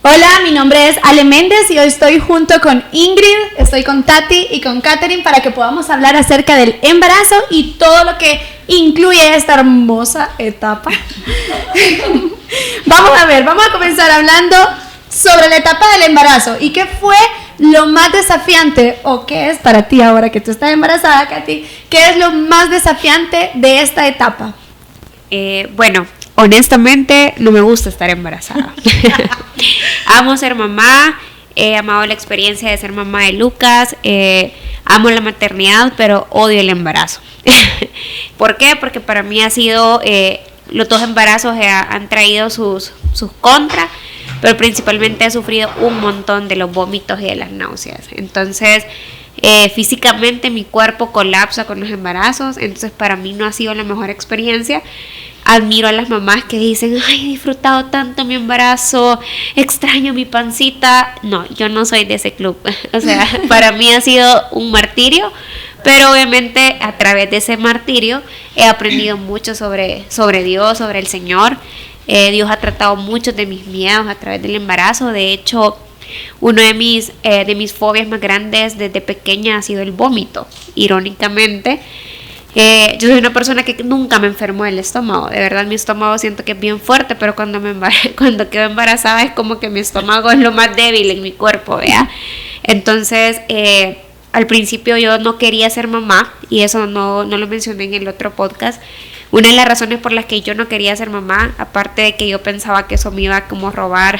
Hola, mi nombre es Ale Méndez y hoy estoy junto con Ingrid, estoy con Tati y con Katherine para que podamos hablar acerca del embarazo y todo lo que incluye esta hermosa etapa. Vamos a comenzar hablando sobre la etapa del embarazo y qué fue lo más desafiante, o qué es para ti ahora que tú estás embarazada, Katy, qué es lo más desafiante de esta etapa. Bueno, honestamente no me gusta estar embarazada. Amo ser mamá, he amado la experiencia de ser mamá de Lucas, amo la maternidad, pero odio el embarazo. ¿Por qué? Porque para mí ha sido, los dos embarazos han traído sus contras, pero principalmente he sufrido un montón de los vómitos y de las náuseas. Entonces, físicamente mi cuerpo colapsa con los embarazos, entonces para mí no ha sido la mejor experiencia. Admiro a las mamás que dicen, ay, he disfrutado tanto mi embarazo, extraño mi pancita. No, yo no soy de ese club. O sea, para mí ha sido un martirio, pero obviamente a través de ese martirio he aprendido mucho sobre Dios, sobre el Señor. Dios ha tratado muchos de mis miedos a través del embarazo. De hecho, uno de mis fobias más grandes desde pequeña ha sido el vómito, irónicamente. Yo soy una persona que nunca me enfermó del estómago. De verdad, mi estómago siento que es bien fuerte, pero cuando quedo embarazada es como que mi estómago es lo más débil en mi cuerpo, ¿vea? Entonces, al principio yo no quería ser mamá, y eso no lo mencioné en el otro podcast. Una de las razones por las que yo no quería ser mamá, aparte de que yo pensaba que eso me iba como a robar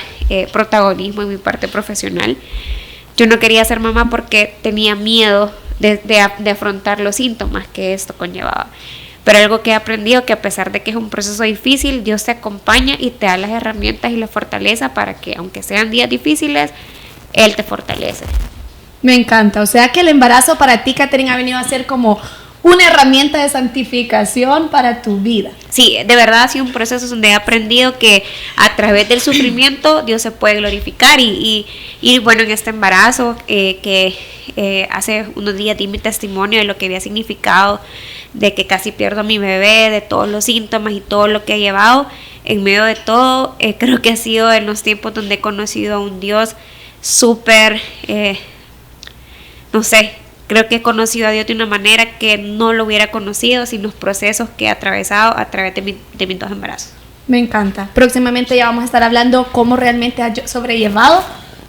protagonismo en mi parte profesional, yo no quería ser mamá porque tenía miedo de afrontar los síntomas que esto conllevaba. Pero algo que he aprendido, que a pesar de que es un proceso difícil, Dios te acompaña y te da las herramientas y la fortaleza para que, aunque sean días difíciles, Él te fortalece. Me encanta, o sea que el embarazo para ti, Katherine, ha venido a ser como una herramienta de santificación para tu vida. Sí, de verdad ha sido un proceso donde he aprendido que a través del sufrimiento Dios se puede glorificar y bueno, en este embarazo hace unos días di mi testimonio de lo que había significado, de que casi pierdo a mi bebé, de todos los síntomas y todo lo que he llevado. En medio de todo, creo que ha sido en los tiempos donde he conocido a un Dios súper, no sé, creo que he conocido a Dios de una manera que no lo hubiera conocido sin los procesos que he atravesado a través de mis dos embarazos. Me encanta. Próximamente ya vamos a estar hablando cómo realmente has sobrellevado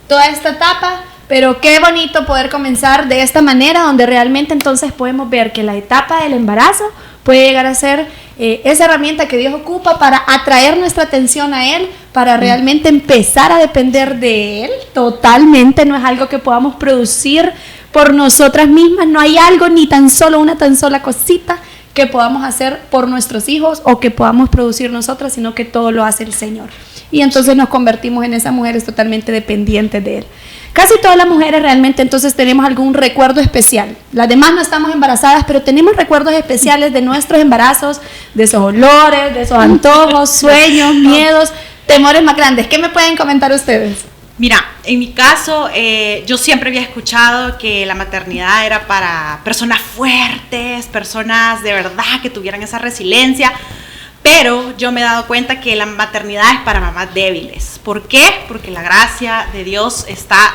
toda esta etapa, pero qué bonito poder comenzar de esta manera, donde realmente entonces podemos ver que la etapa del embarazo puede llegar a ser esa herramienta que Dios ocupa para atraer nuestra atención a Él, para realmente empezar a depender de Él totalmente. No es algo que podamos producir por nosotras mismas, no hay algo, ni tan solo una tan sola cosita que podamos hacer por nuestros hijos o que podamos producir nosotras, sino que todo lo hace el Señor. Y entonces nos convertimos en esas mujeres totalmente dependientes de Él. Casi todas las mujeres realmente entonces tenemos algún recuerdo especial. Las demás no estamos embarazadas, pero tenemos recuerdos especiales de nuestros embarazos, de esos olores, de esos antojos, sueños, miedos, temores más grandes. ¿Qué me pueden comentar ustedes? Mira, en mi caso, yo siempre había escuchado que la maternidad era para personas fuertes, personas de verdad que tuvieran esa resiliencia, pero yo me he dado cuenta que la maternidad es para mamás débiles. ¿Por qué? Porque la gracia de Dios está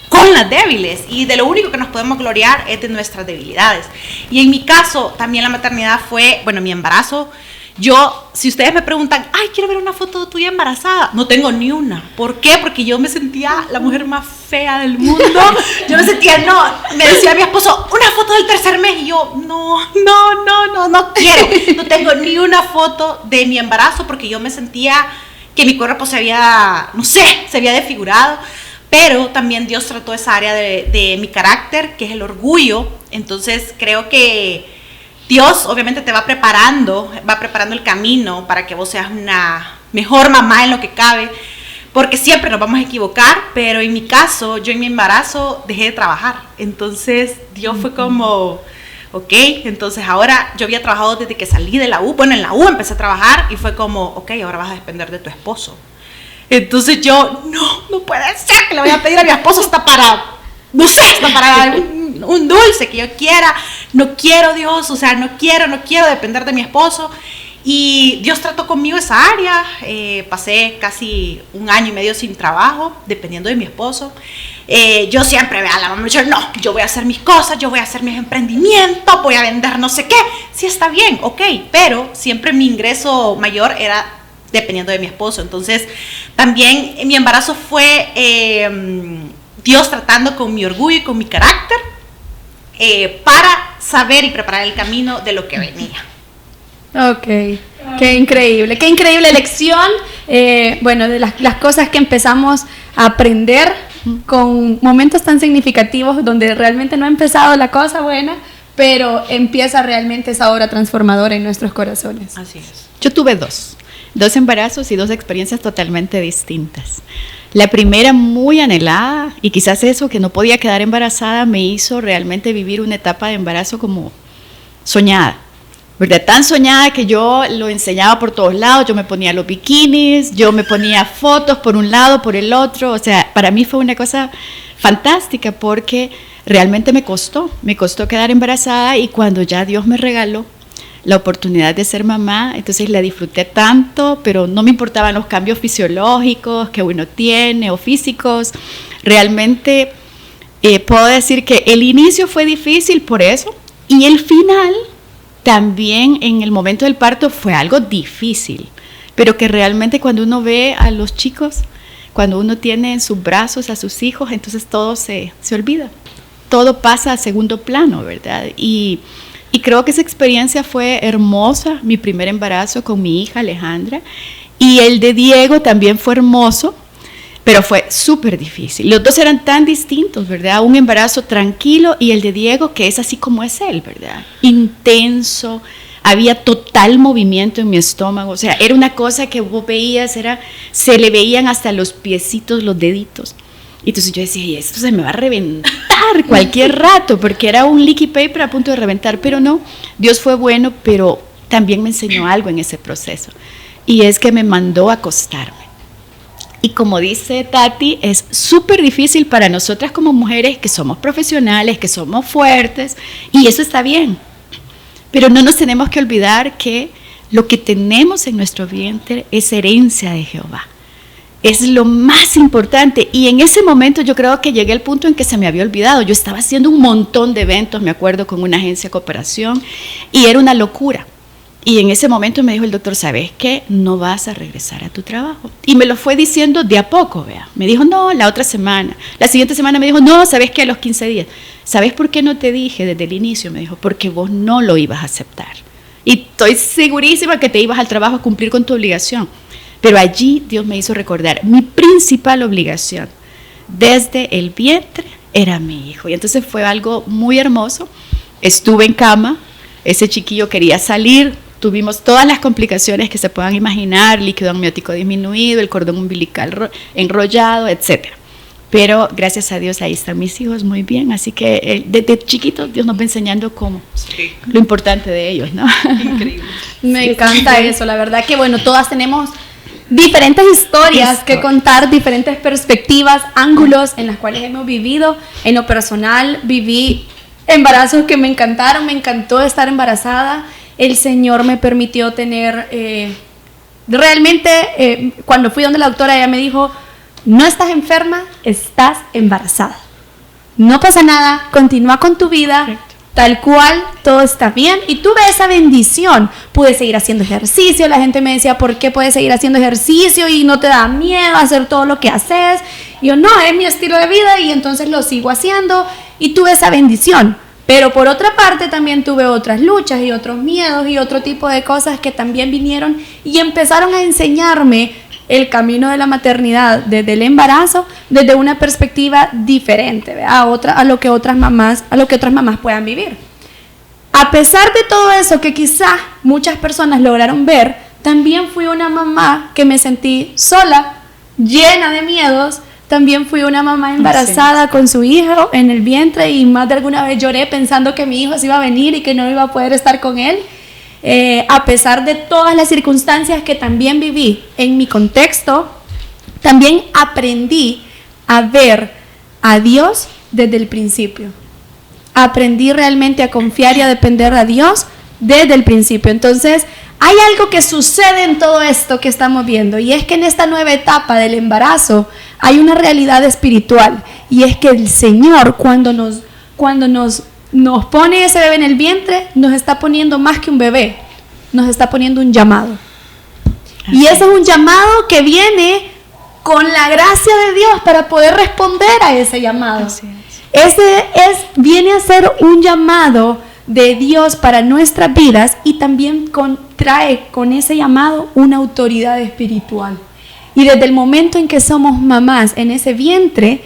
con las débiles y de lo único que nos podemos gloriar es de nuestras debilidades. Y en mi caso, también la maternidad fue, bueno, mi embarazo. Yo, si ustedes me preguntan, ay, quiero ver una foto tuya embarazada, no tengo ni una. ¿Por qué? Porque yo me sentía la mujer más fea del mundo. Yo me sentía, me decía mi esposo, una foto del tercer mes. Y yo, no quiero. No tengo ni una foto de mi embarazo porque yo me sentía que mi cuerpo se había desfigurado. Pero también Dios trató esa área de mi carácter, que es el orgullo. Entonces creo que Dios obviamente te va preparando el camino para que vos seas una mejor mamá en lo que cabe, porque siempre nos vamos a equivocar, pero en mi caso, yo en mi embarazo dejé de trabajar, entonces Dios fue como, ok, entonces ahora yo había trabajado desde que salí de la U, bueno, en la U empecé a trabajar y fue como, ok, ahora vas a depender de tu esposo. Entonces yo, no puede ser que le voy a pedir a mi esposo hasta para un dulce que yo quiera. No quiero, Dios, o sea, no quiero depender de mi esposo. Y Dios trató conmigo esa área. Pasé casi 1 año y medio sin trabajo, dependiendo de mi esposo. Yo siempre, vea, la mamá me dice, no, yo voy a hacer mis cosas, yo voy a hacer mis emprendimientos, voy a vender no sé qué. Sí, está bien, ok, pero siempre mi ingreso mayor era dependiendo de mi esposo. Entonces, también mi embarazo fue Dios tratando con mi orgullo y con mi carácter para saber y preparar el camino de lo que venía. Ok, qué increíble lección. Bueno, de las cosas que empezamos a aprender con momentos tan significativos donde realmente no ha empezado la cosa buena, pero empieza realmente esa obra transformadora en nuestros corazones. Así es. Yo tuve dos embarazos y 2 experiencias totalmente distintas. La primera muy anhelada, y quizás eso, que no podía quedar embarazada, me hizo realmente vivir una etapa de embarazo como soñada, ¿verdad? Tan soñada que yo lo enseñaba por todos lados, yo me ponía los bikinis, yo me ponía fotos por un lado, por el otro, o sea, para mí fue una cosa fantástica porque realmente me costó quedar embarazada, y cuando ya Dios me regaló la oportunidad de ser mamá, entonces la disfruté tanto, pero no me importaban los cambios fisiológicos que uno tiene o físicos. Realmente puedo decir que el inicio fue difícil por eso, y el final también en el momento del parto fue algo difícil, pero que realmente cuando uno ve a los chicos, cuando uno tiene en sus brazos a sus hijos, entonces todo se olvida, todo pasa a segundo plano, ¿verdad? Y creo que esa experiencia fue hermosa, mi primer embarazo con mi hija Alejandra, y el de Diego también fue hermoso, pero fue súper difícil. Los dos eran tan distintos, ¿verdad? Un embarazo tranquilo, y el de Diego, que es así como es él, ¿verdad? Intenso, había total movimiento en mi estómago, o sea, era una cosa que vos veías, se le veían hasta los piecitos, los deditos. Y entonces yo decía, y esto se me va a reventar cualquier rato, porque era un leaky paper a punto de reventar, pero no, Dios fue bueno, pero también me enseñó algo en ese proceso, y es que me mandó a acostarme. Y como dice Tati, es súper difícil para nosotras como mujeres que somos profesionales, que somos fuertes, y eso está bien, pero no nos tenemos que olvidar que lo que tenemos en nuestro vientre es herencia de Jehová. Es lo más importante, y en ese momento yo creo que llegué al punto en que se me había olvidado. Yo estaba haciendo un montón de eventos, me acuerdo, con una agencia de cooperación, y era una locura. Y en ese momento me dijo el doctor, ¿sabes qué? No vas a regresar a tu trabajo. Y me lo fue diciendo de a poco, vea. Me dijo, no, la otra semana. La siguiente semana me dijo, no, ¿sabes qué? A los 15 días. ¿Sabes por qué no te dije desde el inicio? Me dijo, porque vos no lo ibas a aceptar. Y estoy segurísima que te ibas al trabajo a cumplir con tu obligación. Pero allí Dios me hizo recordar, mi principal obligación desde el vientre era mi hijo. Y entonces fue algo muy hermoso. Estuve en cama, ese chiquillo quería salir, tuvimos todas las complicaciones que se puedan imaginar, líquido amniótico disminuido, el cordón umbilical enrollado, etc. Pero gracias a Dios ahí están mis hijos muy bien, así que desde chiquitos Dios nos va enseñando cómo, lo importante de ellos, ¿no? Increíble. Me encanta eso, la verdad que bueno, todas tenemos diferentes historias que contar, diferentes perspectivas, ángulos en las cuales hemos vivido. En lo personal viví embarazos que me encantaron, me encantó estar embarazada. El Señor me permitió tener, realmente cuando fui donde la doctora, ella me dijo, no estás enferma, estás embarazada. No pasa nada, continúa con tu vida. Correcto. Tal cual, todo está bien, y tuve esa bendición, pude seguir haciendo ejercicio. La gente me decía, ¿por qué puedes seguir haciendo ejercicio y no te da miedo hacer todo lo que haces? Y yo, no, es mi estilo de vida, y entonces lo sigo haciendo, y tuve esa bendición. Pero por otra parte también tuve otras luchas y otros miedos y otro tipo de cosas que también vinieron y empezaron a enseñarme el camino de la maternidad desde el embarazo, desde una perspectiva diferente, a lo que otras mamás puedan vivir. A pesar de todo eso que quizás muchas personas lograron ver, también fui una mamá que me sentí sola, llena de miedos. También fui una mamá embarazada con su hijo en el vientre, y más de alguna vez lloré pensando que mi hijo se iba a venir y que no iba a poder estar con él. A pesar de todas las circunstancias que también viví en mi contexto, también aprendí a ver a Dios desde el principio. Aprendí realmente a confiar y a depender de Dios desde el principio. Entonces, hay algo que sucede en todo esto que estamos viendo, y es que en esta nueva etapa del embarazo hay una realidad espiritual, y es que el Señor cuando nos pone ese bebé en el vientre, nos está poniendo más que un bebé, nos está poniendo un llamado. Así. Y ese es un llamado que viene con la gracia de Dios para poder responder a ese llamado. Así es. Viene a ser un llamado de Dios para nuestras vidas, y también trae con ese llamado una autoridad espiritual. Y desde el momento en que somos mamás en ese vientre,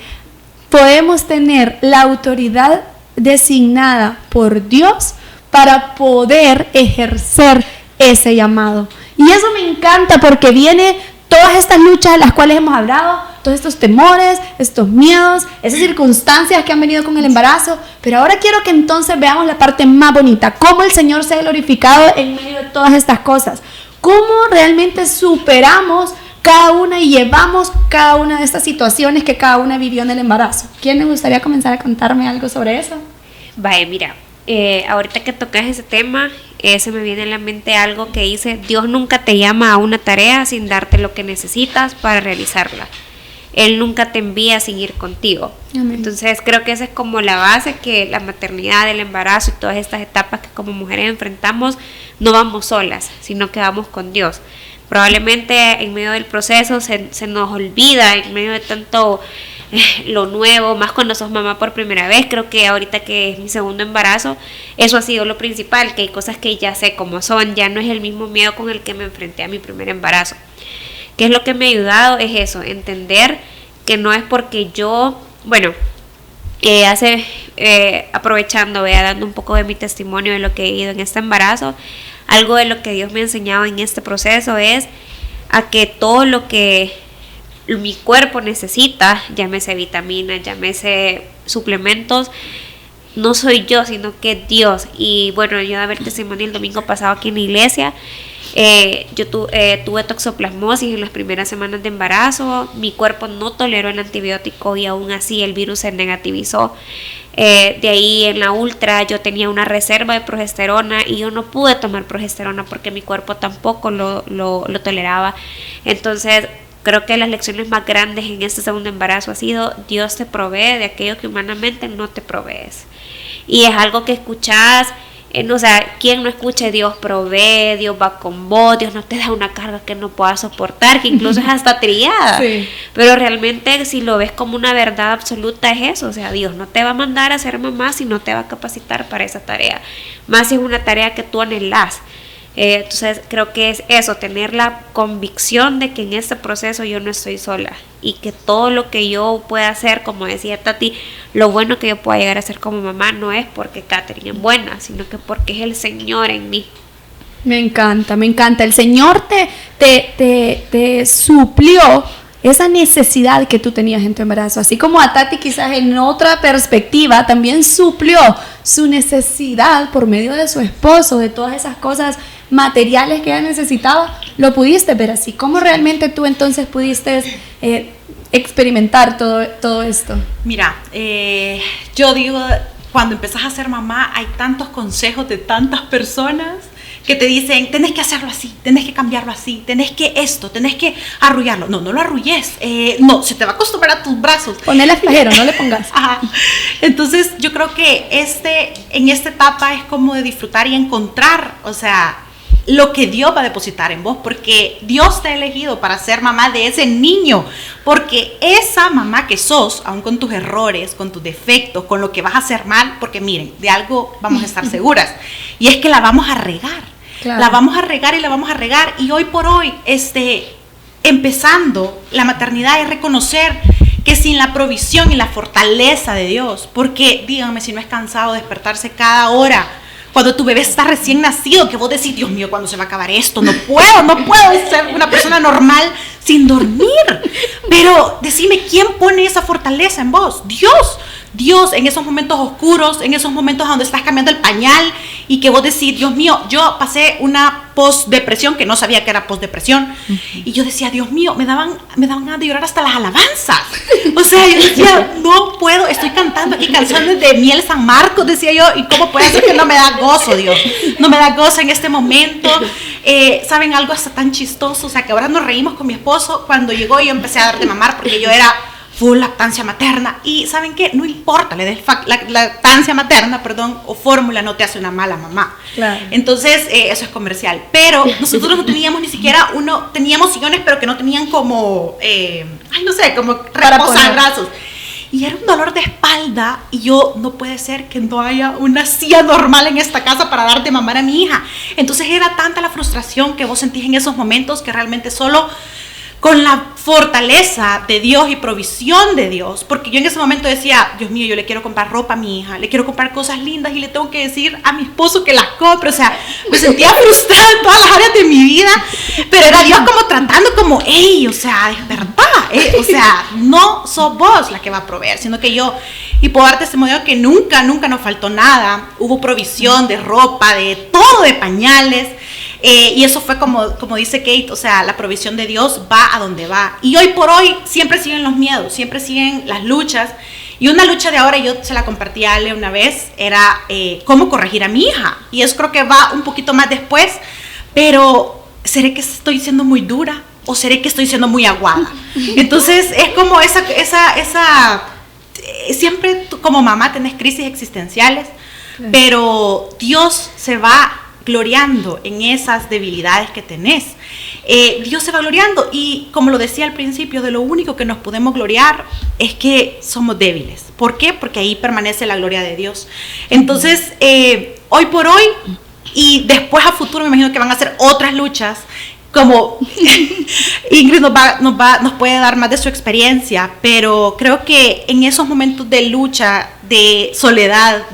podemos tener la autoridad designada por Dios para poder ejercer ese llamado. Y eso me encanta, porque viene todas estas luchas de las cuales hemos hablado, todos estos temores, estos miedos, esas circunstancias que han venido con el embarazo. Pero ahora quiero que entonces veamos la parte más bonita, cómo el Señor se ha glorificado en medio de todas estas cosas, cómo realmente superamos cada una y llevamos cada una de estas situaciones que cada una vivió en el embarazo. ¿Quién le gustaría comenzar a contarme algo sobre eso? Vaya, mira, ahorita que tocas ese tema, se me viene a la mente algo que dice: Dios nunca te llama a una tarea sin darte lo que necesitas para realizarla. Él nunca te envía sin ir contigo. Amén. Entonces creo que esa es como la base, que la maternidad, el embarazo y todas estas etapas que como mujeres enfrentamos, no vamos solas, sino que vamos con Dios. Probablemente en medio del proceso se nos olvida, en medio de tanto lo nuevo, más cuando sos mamá por primera vez. Creo que ahorita que es mi segundo embarazo, eso ha sido lo principal, que hay cosas que ya sé cómo son, ya no es el mismo miedo con el que me enfrenté a mi primer embarazo. ¿Qué es lo que me ha ayudado? Es eso, entender que no es porque yo, bueno, aprovechando, dando un poco de mi testimonio de lo que he ido en este embarazo, algo de lo que Dios me ha enseñado en este proceso es a que todo lo que mi cuerpo necesita, llámese vitaminas, llámese suplementos, no soy yo, sino que Dios. Y bueno, yo de haber testimonio el domingo pasado aquí en la iglesia, yo tuve toxoplasmosis en las primeras semanas de embarazo. Mi cuerpo no toleró el antibiótico y aún así el virus se negativizó. De ahí en la ultra yo tenía una reserva de progesterona y yo no pude tomar progesterona porque mi cuerpo tampoco lo toleraba. Entonces creo que las lecciones más grandes en este segundo embarazo ha sido: Dios te provee de aquello que humanamente no te provees. Y es algo que escuchás, o sea, ¿quién no escucha? Dios provee, Dios va con vos, Dios no te da una carga que no puedas soportar, que incluso es hasta trillada. Sí. Pero realmente, si lo ves como una verdad absoluta, es eso. O sea, Dios no te va a mandar a ser mamá si no te va a capacitar para esa tarea, más si es una tarea que tú anhelás. Entonces creo que es eso, tener la convicción de que en este proceso yo no estoy sola y que todo lo que yo pueda hacer, como decía Tati, lo bueno que yo pueda llegar a ser como mamá no es porque Catherine es buena, sino que porque es el Señor en mí. Me encanta, me encanta. El Señor te suplió esa necesidad que tú tenías en tu embarazo, así como a Tati quizás en otra perspectiva también suplió su necesidad por medio de su esposo, de todas esas cosas materiales que ella necesitaba. Lo pudiste ver así. ¿Cómo realmente tú entonces pudiste experimentar todo esto? Mira, yo digo, cuando empezás a ser mamá hay tantos consejos de tantas personas que te dicen: tenés que hacerlo así, tenés que cambiarlo así, tenés que esto, tenés que arrullarlo. No lo arrulles, no, se te va a acostumbrar a tus brazos. Ponele espejero, no le pongas. Ajá. Entonces yo creo que en esta etapa es como de disfrutar y encontrar, o sea, lo que Dios va a depositar en vos, porque Dios te ha elegido para ser mamá de ese niño, porque esa mamá que sos, aun con tus errores, con tus defectos, con lo que vas a hacer mal, porque miren, de algo vamos a estar seguras, y es que la vamos a regar. Claro. La vamos a regar y la vamos a regar, y hoy por hoy, empezando la maternidad, es reconocer que sin la provisión y la fortaleza de Dios, porque díganme si no es cansado despertarse cada hora cuando tu bebé está recién nacido, que vos decís: Dios mío, ¿cuándo se va a acabar esto? No puedo ser una persona normal sin dormir. Pero decime, ¿quién pone esa fortaleza en vos? Dios, en esos momentos oscuros, en esos momentos donde estás cambiando el pañal y que vos decís: Dios mío, yo pasé una postdepresión, que no sabía que era postdepresión, y yo decía: Dios mío, me daban ganas de llorar hasta las alabanzas. O sea, yo decía: no puedo, estoy cantando aquí canciones de Miel San Marcos, decía yo, y cómo puede ser que no me da gozo, Dios, no me da gozo en este momento. ¿saben algo hasta tan chistoso? O sea, que ahora nos reímos con mi esposo. Cuando llegó yo empecé a dar de mamar porque yo era full lactancia materna. Y ¿saben qué? No importa, la lactancia materna, o fórmula no te hace una mala mamá. Claro. Entonces, eso es comercial. Pero nosotros no teníamos ni siquiera teníamos sillones, pero que no tenían como, como reposabrazos. Y era un dolor de espalda y yo, no puede ser que no haya una silla normal en esta casa para dar de mamar a mi hija. Entonces era tanta la frustración que vos sentís en esos momentos que realmente solo con la fortaleza de Dios y provisión de Dios, porque yo en ese momento decía, Dios mío, yo le quiero comprar ropa a mi hija, le quiero comprar cosas lindas y le tengo que decir a mi esposo que las compre. O sea, me sentía frustrada en todas las áreas de mi vida, pero era Dios como tratando como, hey, o sea, es verdad, o sea, no sos vos la que va a proveer, sino que yo. Y puedo darte testimonio que nunca nos faltó nada. Hubo provisión de ropa, de todo, de pañales. Y eso fue como dice Kate, o sea, la provisión de Dios va a donde va. Y hoy por hoy siempre siguen los miedos, siempre siguen las luchas. Y una lucha de ahora, yo se la compartí a Ale una vez, era cómo corregir a mi hija. Y eso creo que va un poquito más después, pero ¿seré que estoy siendo muy dura o seré que estoy siendo muy aguada? Entonces es como esa siempre tú, como mamá tenés crisis existenciales, pero Dios se va gloriando en esas debilidades que tenés. Dios se va gloriando y como lo decía al principio, de lo único que nos podemos gloriar es que somos débiles. ¿Por qué? Porque ahí permanece la gloria de Dios. Entonces, hoy por hoy y después a futuro me imagino que van a ser otras luchas, como Ingrid nos puede dar más de su experiencia, pero creo que en esos momentos de lucha, de soledad,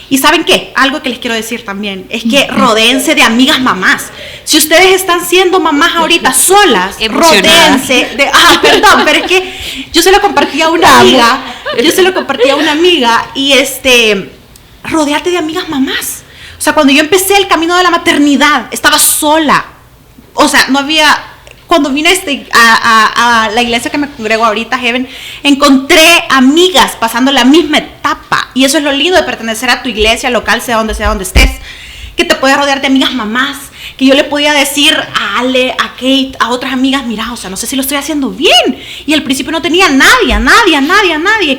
y ¿saben qué? Algo que les quiero decir también, es que rodéense de amigas mamás. Si ustedes están siendo mamás ahorita solas, rodéense de... perdón, pero es que yo se lo compartí a una amiga, y rodéate de amigas mamás. O sea, cuando yo empecé el camino de la maternidad, estaba sola. O sea, no había... Cuando vine a la iglesia que me congrego ahorita, Heaven, encontré amigas pasando la misma etapa. Y eso es lo lindo de pertenecer a tu iglesia local, sea donde estés. Que te puedes rodear de amigas mamás. Que yo le podía decir a Ale, a Kate, a otras amigas, mira, o sea, no sé si lo estoy haciendo bien. Y al principio no tenía nadie.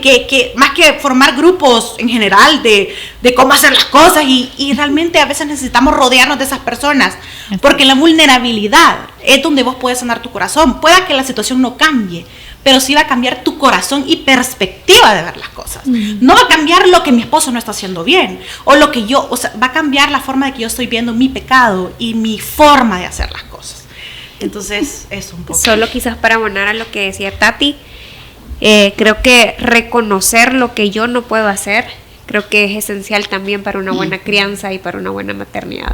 Que más que formar grupos en general de cómo hacer las cosas. Y realmente a veces necesitamos rodearnos de esas personas. Porque la vulnerabilidad es donde vos puedes sanar tu corazón. Pueda que la situación no cambie, pero sí va a cambiar tu corazón y perspectiva de ver las cosas. No va a cambiar lo que mi esposo no está haciendo bien, o sea, va a cambiar la forma de que yo estoy viendo mi pecado y mi forma de hacer las cosas. Entonces, eso un poco. Solo quizás para abonar a lo que decía Tati, creo que reconocer lo que yo no puedo hacer, creo que es esencial también para una buena crianza y para una buena maternidad.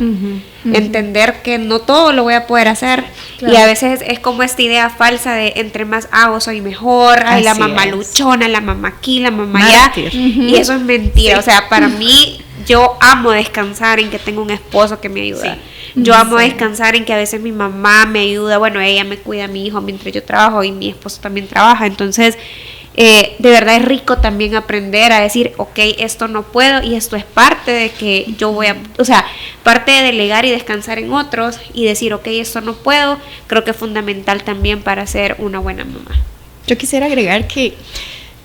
Entender que no todo lo voy a poder hacer. Claro. Y a veces es como esta idea falsa de entre más hago soy mejor, ay, la mamá luchona, la mamá aquí, la mamá allá. Y eso es mentira. O sea, para mí, yo amo descansar en que tengo un esposo que me ayuda. Yo amo descansar en que a veces mi mamá me ayuda. Bueno, ella me cuida a mi hijo mientras yo trabajo y mi esposo también trabaja. Entonces, de verdad es rico también aprender a decir, ok, esto no puedo y esto es parte de que yo voy a, o sea, parte de delegar y descansar en otros y decir, ok, esto no puedo, creo que es fundamental también para ser una buena mamá. Yo quisiera agregar que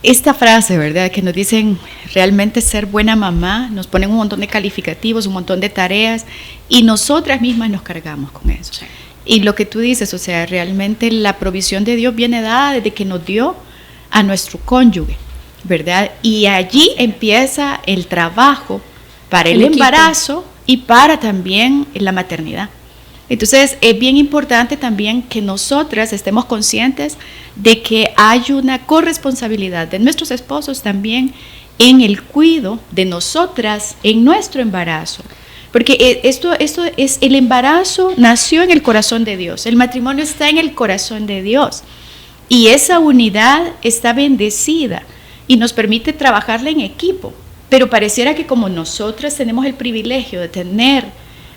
esta frase, ¿verdad? Que nos dicen realmente ser buena mamá, nos ponen un montón de calificativos, un montón de tareas y nosotras mismas nos cargamos con eso. Sí. Y lo que tú dices, o sea, realmente la provisión de Dios viene dada desde que nos dio a nuestro cónyuge, ¿verdad? Y allí empieza el trabajo para el embarazo y para también la maternidad. Entonces es bien importante también que nosotras estemos conscientes de que hay una corresponsabilidad de nuestros esposos también en el cuidado de nosotras en nuestro embarazo. Porque esto es, el embarazo nació en el corazón de Dios, el matrimonio está en el corazón de Dios. Y esa unidad está bendecida y nos permite trabajarla en equipo. Pero pareciera que como nosotras tenemos el privilegio de tener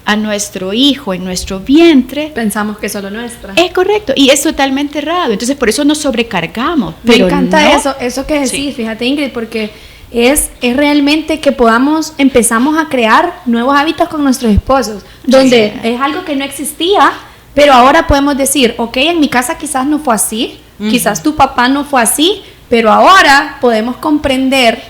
a nuestro hijo en nuestro vientre, pensamos que es solo nuestra. Es correcto, y es totalmente errado. Entonces por eso nos sobrecargamos. Me encanta eso que decís, fíjate Ingrid, porque es realmente que empezamos a crear nuevos hábitos con nuestros esposos, donde es algo que no existía, pero ahora podemos decir, ok, en mi casa quizás no fue así, quizás tu papá no fue así, pero ahora podemos comprender,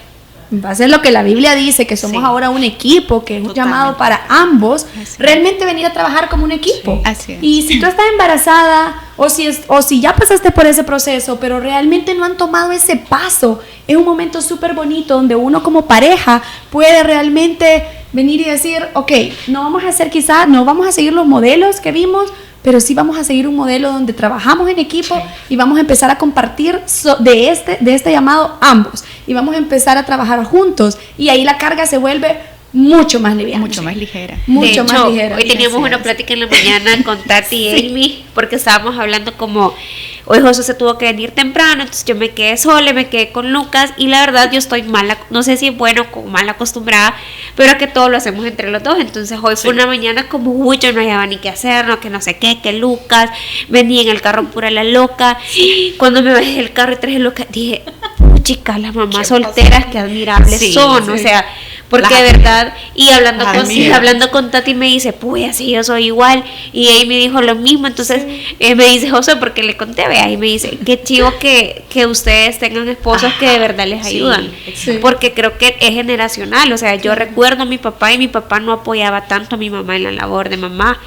va a ser lo que la Biblia dice, que somos ahora un equipo, que es un llamado para ambos, realmente venir a trabajar como un equipo. Así es. Y si tú estás embarazada o si ya pasaste por ese proceso, pero realmente no han tomado ese paso, es un momento súper bonito donde uno como pareja puede realmente venir y decir, ok, no vamos a seguir los modelos que vimos, pero sí vamos a seguir un modelo donde trabajamos en equipo y vamos a empezar a compartir de este llamado ambos, y vamos a empezar a trabajar juntos, y ahí la carga se vuelve mucho más liviana. Mucho más ligera. Mucho más ligera. Hoy teníamos una plática en la mañana con Tati y Amy, porque estábamos hablando como, hoy José se tuvo que venir temprano, entonces yo me quedé sola, me quedé con Lucas, y la verdad yo estoy no sé si es bueno o mal acostumbrada, pero que todo lo hacemos entre los dos. Entonces hoy fue una mañana como, uy, yo no hallaba ni qué hacer, no, que no sé qué, que Lucas venía en el carro pura la loca. Cuando me bajé del carro y traje Lucas, dije, chicas, las mamás solteras, qué admirables son, o sea, porque de verdad, y hablando con Tati me dice, pues así yo soy igual, y Amy dijo lo mismo. Entonces me dice José, porque le conté, vea, y me dice, qué chivo que ustedes tengan esposos que de verdad les ayudan, porque creo que es generacional. O sea, yo recuerdo a mi papá, y mi papá no apoyaba tanto a mi mamá en la labor de mamá.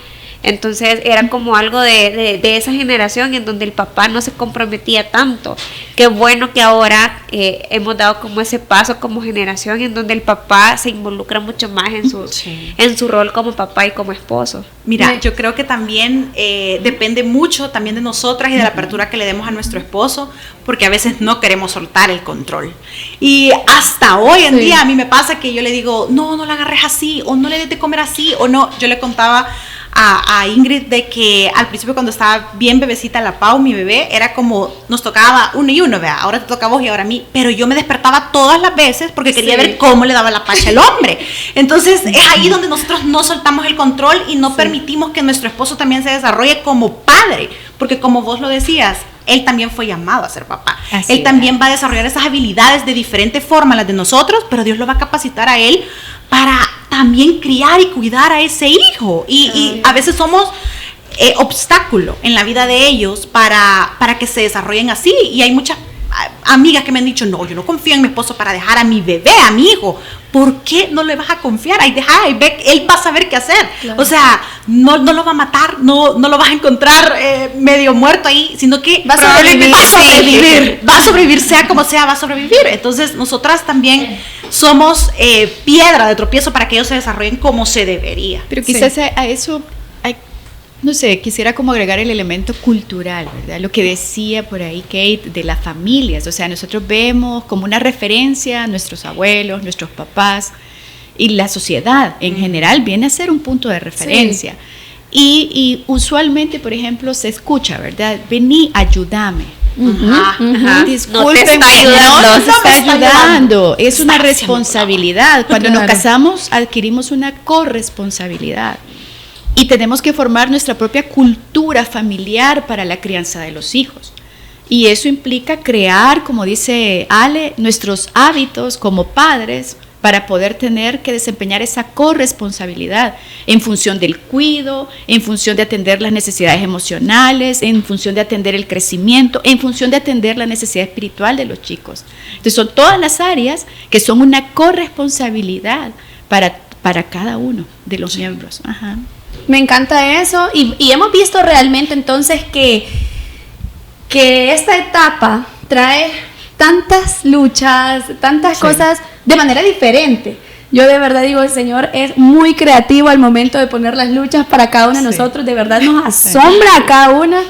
Entonces era como algo de esa generación en donde el papá no se comprometía tanto. Qué bueno que ahora hemos dado como ese paso como generación en donde el papá se involucra mucho más en su rol como papá y como esposo. Mira, yo creo que también depende mucho también de nosotras y de la apertura que le demos a nuestro esposo, porque a veces no queremos soltar el control. Y hasta hoy en día a mí me pasa que yo le digo, no la agarres así, o no le des de comer así, o no. Yo le contaba a Ingrid de que al principio, cuando estaba bien bebecita la Pau, mi bebé, era como nos tocaba uno y uno, vea, ahora te toca a vos y ahora a mí, pero yo me despertaba todas las veces porque quería ver cómo le daba la pacha al hombre. Entonces es ahí donde nosotros no soltamos el control y no permitimos que nuestro esposo también se desarrolle como padre, porque como vos lo decías, él también fue llamado a ser papá. Él también va a desarrollar esas habilidades de diferente forma a las de nosotros, pero Dios lo va a capacitar a él para también criar y cuidar a ese hijo. Y a veces somos obstáculo en la vida de ellos para que se desarrollen así. Y hay muchas amigas que me han dicho, no, yo no confío en mi esposo para dejar a mi bebé, a mi hijo. ¿Por qué no le vas a confiar? Ahí deja, él va a saber qué hacer. Claro. O sea, no lo va a matar, no lo vas a encontrar medio muerto ahí, sino que va a sobrevivir. Va a sobrevivir, sea como sea, va a sobrevivir. Entonces, nosotras también somos piedra de tropiezo para que ellos se desarrollen como se debería. Pero quizás a eso no sé, quisiera como agregar el elemento cultural, ¿verdad? Lo que decía por ahí Kate de las familias. O sea, nosotros vemos como una referencia a nuestros abuelos, nuestros papás, y la sociedad en general viene a ser un punto de referencia. Y usualmente, por ejemplo, se escucha, ¿verdad? Vení, ayúdame. Disculpen, no te está ayudando. Es una responsabilidad. Cuando nos casamos, adquirimos una corresponsabilidad. Y tenemos que formar nuestra propia cultura familiar para la crianza de los hijos. Y eso implica crear, como dice Ale, nuestros hábitos como padres para poder tener que desempeñar esa corresponsabilidad en función del cuidado, en función de atender las necesidades emocionales, en función de atender el crecimiento, en función de atender la necesidad espiritual de los chicos. Entonces son todas las áreas que son una corresponsabilidad para cada uno de los miembros. Ajá. Me encanta eso, y hemos visto realmente entonces que esta etapa trae tantas luchas, tantas cosas de manera diferente. Yo de verdad digo, el Señor es muy creativo al momento de poner las luchas para cada uno de nosotros. De verdad nos asombra a cada una,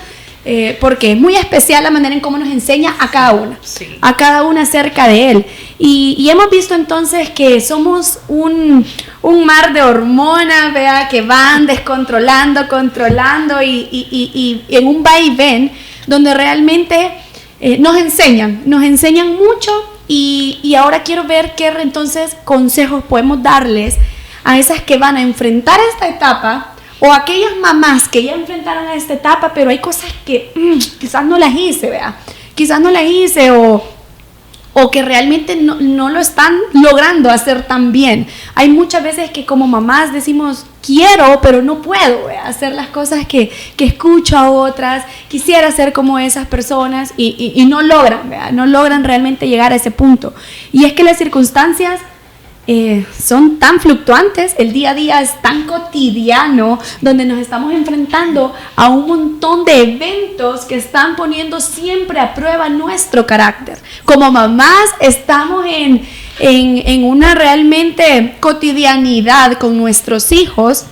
porque es muy especial la manera en cómo nos enseña a cada una acerca de Él. Y hemos visto entonces que somos un mar de hormonas, vea, que van descontrolando, controlando y en un va y ven donde realmente nos enseñan mucho. Y ahora quiero ver qué entonces consejos podemos darles a esas que van a enfrentar esta etapa, o aquellas mamás que ya enfrentaron a esta etapa, pero hay cosas que quizás no las hice, ¿vea? Quizás no las hice, o o que realmente no lo están logrando hacer tan bien. Hay muchas veces que como mamás decimos, quiero, pero no puedo hacer las cosas que escucho a otras, quisiera ser como esas personas y no logran, ¿verdad? No logran realmente llegar a ese punto. Y es que las circunstancias son tan fluctuantes, el día a día es tan cotidiano, donde nos estamos enfrentando a un montón de eventos que están poniendo siempre a prueba nuestro carácter. Como mamás estamos en una realmente cotidianidad con nuestros hijos,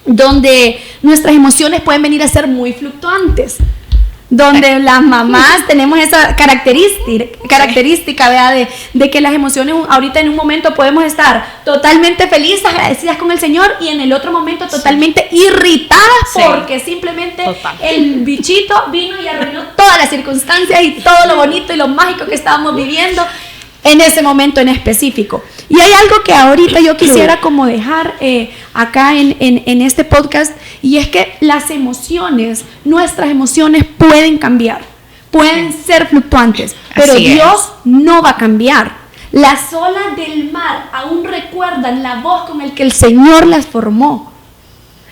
donde nuestras emociones pueden venir a ser muy fluctuantes, donde las mamás tenemos esa característica, ¿verdad? De que las emociones ahorita en un momento podemos estar totalmente felices, agradecidas con el Señor, y en el otro momento totalmente irritadas porque simplemente el bichito vino y arruinó todas las circunstancias y todo lo bonito y lo mágico que estábamos viviendo en ese momento en específico. Y hay algo que ahorita yo quisiera como dejar acá en este podcast, y es que las emociones, nuestras emociones pueden cambiar, pueden ser fluctuantes, pero Dios no va a cambiar. Las olas del mar aún recuerdan la voz con la que el Señor las formó,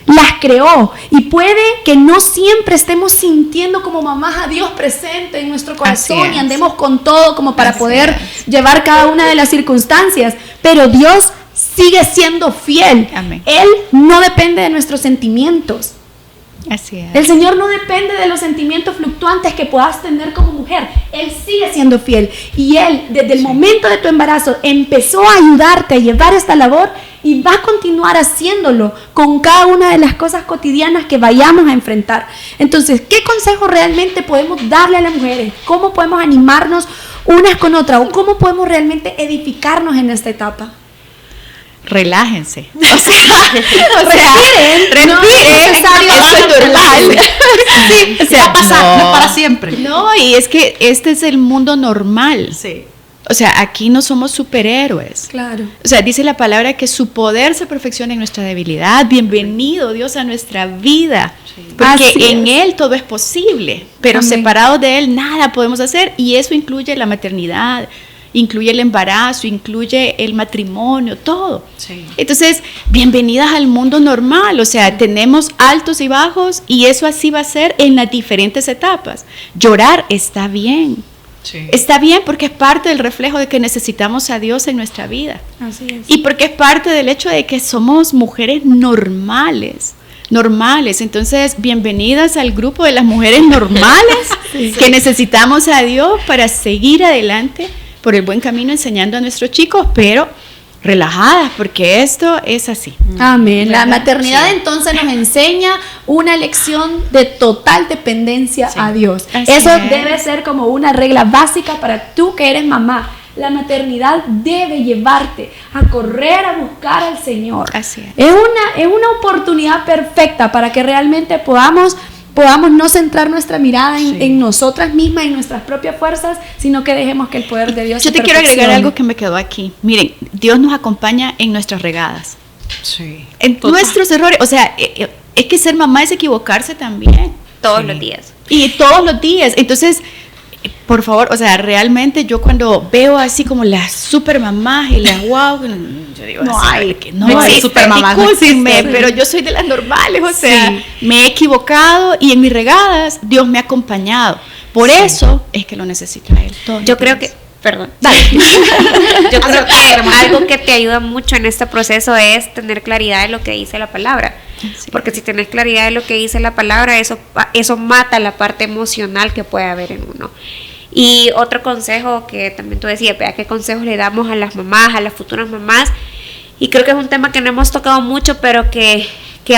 las creó, y puede que no siempre estemos sintiendo como mamás a Dios presente en nuestro corazón y andemos con todo como para poder llevar cada una de las circunstancias, pero Dios sigue siendo fiel. Amén. Él no depende de nuestros sentimientos. Así es. El Señor no depende de los sentimientos fluctuantes que puedas tener como mujer. Él sigue siendo fiel, y Él desde el momento de tu embarazo empezó a ayudarte a llevar esta labor, y va a continuar haciéndolo con cada una de las cosas cotidianas que vayamos a enfrentar. Entonces, ¿qué consejo realmente podemos darle a las mujeres? ¿Cómo podemos animarnos unas con otras? ¿O cómo podemos realmente edificarnos en esta etapa? Relájense. Respiren. No es necesario, eso es normal. Sí, o sea, va a pasar, no no para siempre. No, y es que este es el mundo normal. Sí. O sea, aquí no somos superhéroes. Claro. O sea, dice la palabra que su poder se perfecciona en nuestra debilidad. Bienvenido, Dios, a nuestra vida. Sí. Porque en Él todo es posible, pero separados de Él nada podemos hacer, y eso incluye la maternidad, incluye el embarazo, incluye el matrimonio, todo. Sí. Entonces, bienvenidas al mundo normal. O sea, tenemos altos y bajos, y eso así va a ser en las diferentes etapas. Llorar está bien. Sí. Está bien, porque es parte del reflejo de que necesitamos a Dios en nuestra vida. Así es. Y porque es parte del hecho de que somos mujeres normales. Entonces, bienvenidas al grupo de las mujeres normales que necesitamos a Dios para seguir adelante por el buen camino, enseñando a nuestros chicos, pero relajadas, porque esto es así. Amén. La maternidad entonces nos enseña una lección de total dependencia a Dios. Eso debe ser como una regla básica para tú que eres mamá. La maternidad debe llevarte a correr a buscar al Señor. Así es. Es una oportunidad perfecta para que realmente podamos no centrar nuestra mirada en nosotras mismas, en nuestras propias fuerzas, sino que dejemos que el poder de Dios Yo te quiero agregar algo que me quedó aquí. Miren, Dios nos acompaña en nuestras regadas. Sí. En nuestros errores. O sea, es que ser mamá es equivocarse también. Todos los días. Y todos los días. Entonces, por favor, o sea, realmente yo cuando veo así como las super mamás y las wow, yo digo, no hay super mamás. Discúlpenme, pero yo soy de las normales, o sea, me he equivocado, y en mis regadas Dios me ha acompañado. Por eso es que lo necesito a Él. Yo creo que, perdón. Yo creo que algo que te ayuda mucho en este proceso es tener claridad de lo que dice la palabra. Sí. Porque si tenés claridad de lo que dice la palabra, eso mata la parte emocional que puede haber en uno. Y otro consejo que también tú decías, ¿qué consejos le damos a las mamás, a las futuras mamás? Y creo que es un tema que no hemos tocado mucho, pero que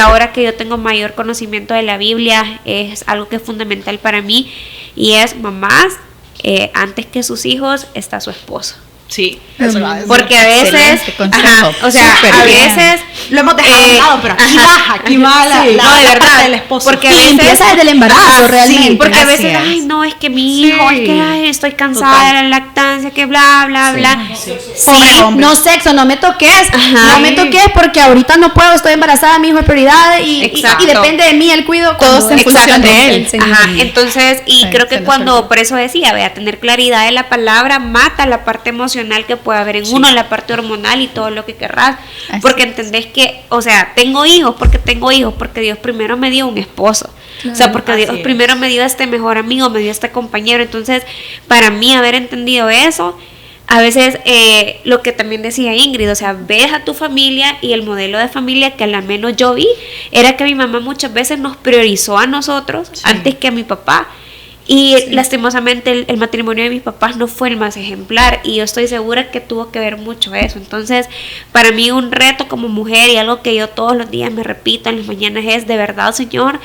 ahora que yo tengo mayor conocimiento de la Biblia, es algo que es fundamental para mí, y es: mamás, antes que sus hijos está su esposo. Sí, eso lo porque a veces, Excelente consejo. o sea, Súper a bien. veces lo hemos dejado de lado, pero aquí va la, Sí, la no, de parte verdad, del esposo. porque a Y veces empieza desde el embarazo, realmente. Sí, porque a Así veces, es. ay, no, es que mi hijo, Sí. es que ay, estoy cansada Total. de la lactancia, que bla, bla, bla. Pobre hombre. No sexo, no me toques, Ajá. no me toques porque ahorita no puedo, estoy embarazada, mi hijo es prioridad y Exacto. depende de mí el cuido. Todo cuando- está en función Exacto. de él. El Señor. Ajá, entonces, y Sí, creo se que nos cuando, olvida. por eso decía, vea, tener claridad de la palabra mata la parte emocional que puede haber en uno, la parte hormonal y todo lo que querrás, Así porque entendés que, o sea, tengo hijos porque Dios primero me dio un esposo, o sea, porque Así Dios es. primero me dio a este mejor amigo, me dio a este compañero, entonces, para mí haber entendido eso, a veces lo que también decía Ingrid, o sea, ves a tu familia y el modelo de familia que al menos yo vi era que mi mamá muchas veces nos priorizó a nosotros antes que a mi papá. Y lastimosamente el matrimonio de mis papás no fue el más ejemplar y yo estoy segura que tuvo que ver mucho eso. Entonces, para mí un reto como mujer y algo que yo todos los días me repito en las mañanas es, de verdad, Señor,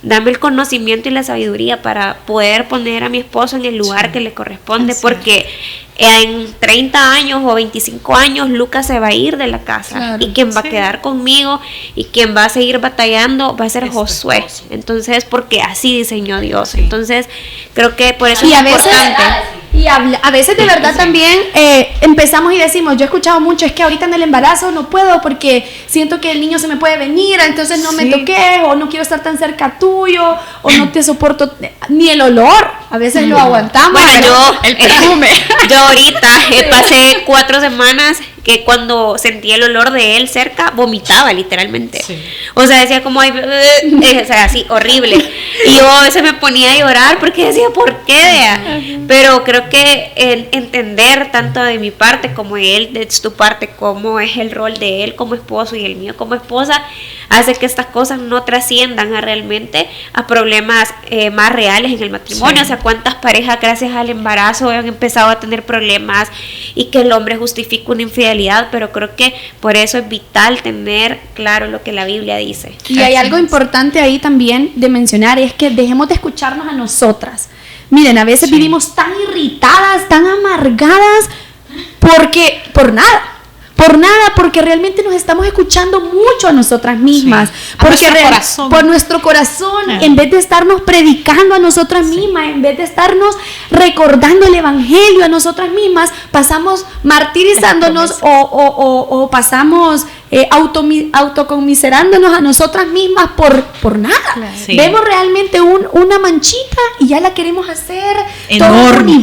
dame el conocimiento y la sabiduría para poder poner a mi esposo en el lugar que le corresponde, porque en 30 años o 25 años Lucas se va a ir de la casa, Claro. y quien va a quedar conmigo y quien va a seguir batallando va a ser Josué. esposo. Entonces, porque así diseñó Dios. Entonces, creo que por eso Y es a veces, importante. a veces de verdad también empezamos y decimos, yo he escuchado mucho, es que ahorita en el embarazo no puedo porque siento que el niño se me puede venir, entonces no me Sí. toques, o no quiero estar tan cerca tuyo, o no te soporto ni el olor, a veces lo aguantamos. Bueno, pero- yo, el perfume. yo ahorita pasé 4 semanas que cuando sentí el olor de él cerca, vomitaba literalmente. Sí. O sea, decía como, ay, o sea, así, horrible. Y yo a veces me ponía a llorar porque decía, ¿por qué? Vea? Pero creo que entender tanto de mi parte como de él, de tu parte, cómo es el rol de él como esposo y el mío como esposa, hace que estas cosas no trasciendan realmente a problemas más reales en el matrimonio. Sí. O sea, cuántas parejas gracias al embarazo han empezado a tener problemas y que el hombre justifica una infidelidad, pero creo que por eso es vital tener claro lo que la Biblia dice. Y hay algo importante ahí también de mencionar, es que dejemos de escucharnos a nosotras. Miren, a veces vivimos tan irritadas, tan amargadas, por nada, porque realmente nos estamos escuchando mucho a nosotras mismas. Sí, a Porque nuestro corazón. por nuestro corazón, en vez de estarnos predicando a nosotras mismas, en vez de estarnos recordando el evangelio a nosotras mismas, pasamos martirizándonos o pasamos autocomiserándonos a nosotras mismas por nada. Sí. Vemos realmente una manchita y ya la queremos hacer Enorme.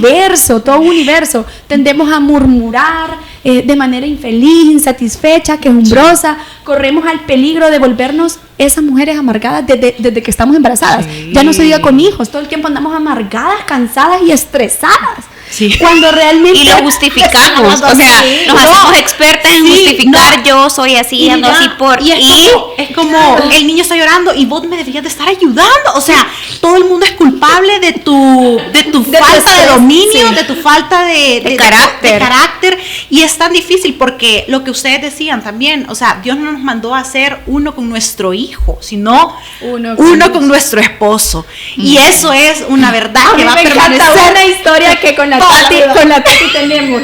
todo un universo. Tendemos a murmurar de manera infeliz, insatisfecha, quejumbrosa. Corremos al peligro de volvernos esas mujeres amargadas desde que estamos embarazadas. Sí. Ya no se diga con hijos, todo el tiempo andamos amargadas, cansadas y estresadas. Sí. Cuando realmente Y lo justificamos, o sea, Sí. nos No. hacemos expertas en Sí, justificar, yo soy así, Y ando mira, así por... y es como el niño está llorando y vos me deberías de estar ayudando. O sea, todo el mundo es culpable de tu falta de estrés, dominio, sí. de tu falta de carácter. de carácter. Y es tan difícil porque lo que ustedes decían también, o sea, Dios no nos mandó a ser uno con nuestro hijo, sino Uno uno con con nuestro esposo. Y eso es una verdad A que mí va a me encanta permanecer. una historia que con la Tati tenemos.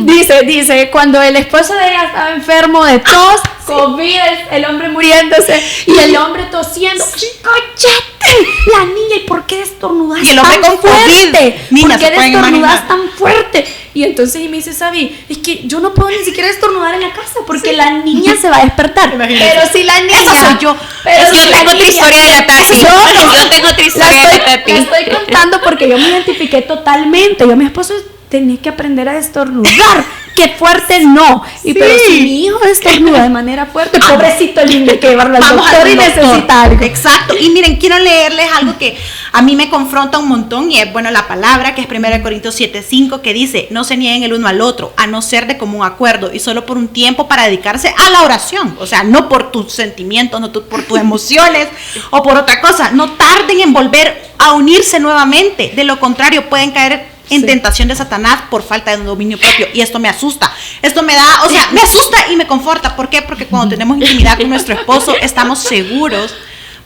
Dice, cuando el esposo de ella estaba enfermo de tos, COVID, el hombre muriéndose y el hombre tosiendo. ¡Cállate! La niña, ¿y por qué estornudas Y el hombre tan con COVID. fuerte? Niña, ¿Por se qué pueden estornudas imaginar. tan fuerte? Y entonces me dice Sabi, es que yo no puedo ni siquiera estornudar en la casa porque la niña se va a despertar. Imagínate. Pero si la niña... Esa soy yo. Pero Yo si la tengo otra niña- historia de la Tati. Yo tengo otra historia de la Tati. La estoy contando porque yo me identifiqué totalmente. Yo, mi esposo, tenía que aprender a estornudar. Que fuerte no. Y Sí. pero si mi hijo estornuda de manera fuerte, pobrecito el niño, hay que llevarlo al Vamos doctor y al doctor. necesita algo. Exacto. Y miren, quiero leerles algo que a mí me confronta un montón y es, bueno, la palabra que es 1 Corintios 7:5 que dice, no se nieguen el uno al otro, a no ser de común acuerdo y solo por un tiempo para dedicarse a la oración. O sea, no por tus sentimientos, no por tus emociones o por otra cosa. No tarden en volver a unirse nuevamente. De lo contrario, pueden caer en tentación de Satanás por falta de dominio propio. Y esto me asusta. Esto me da, o sea, me asusta y me conforta. ¿Por qué? Porque cuando tenemos intimidad con nuestro esposo, estamos seguros.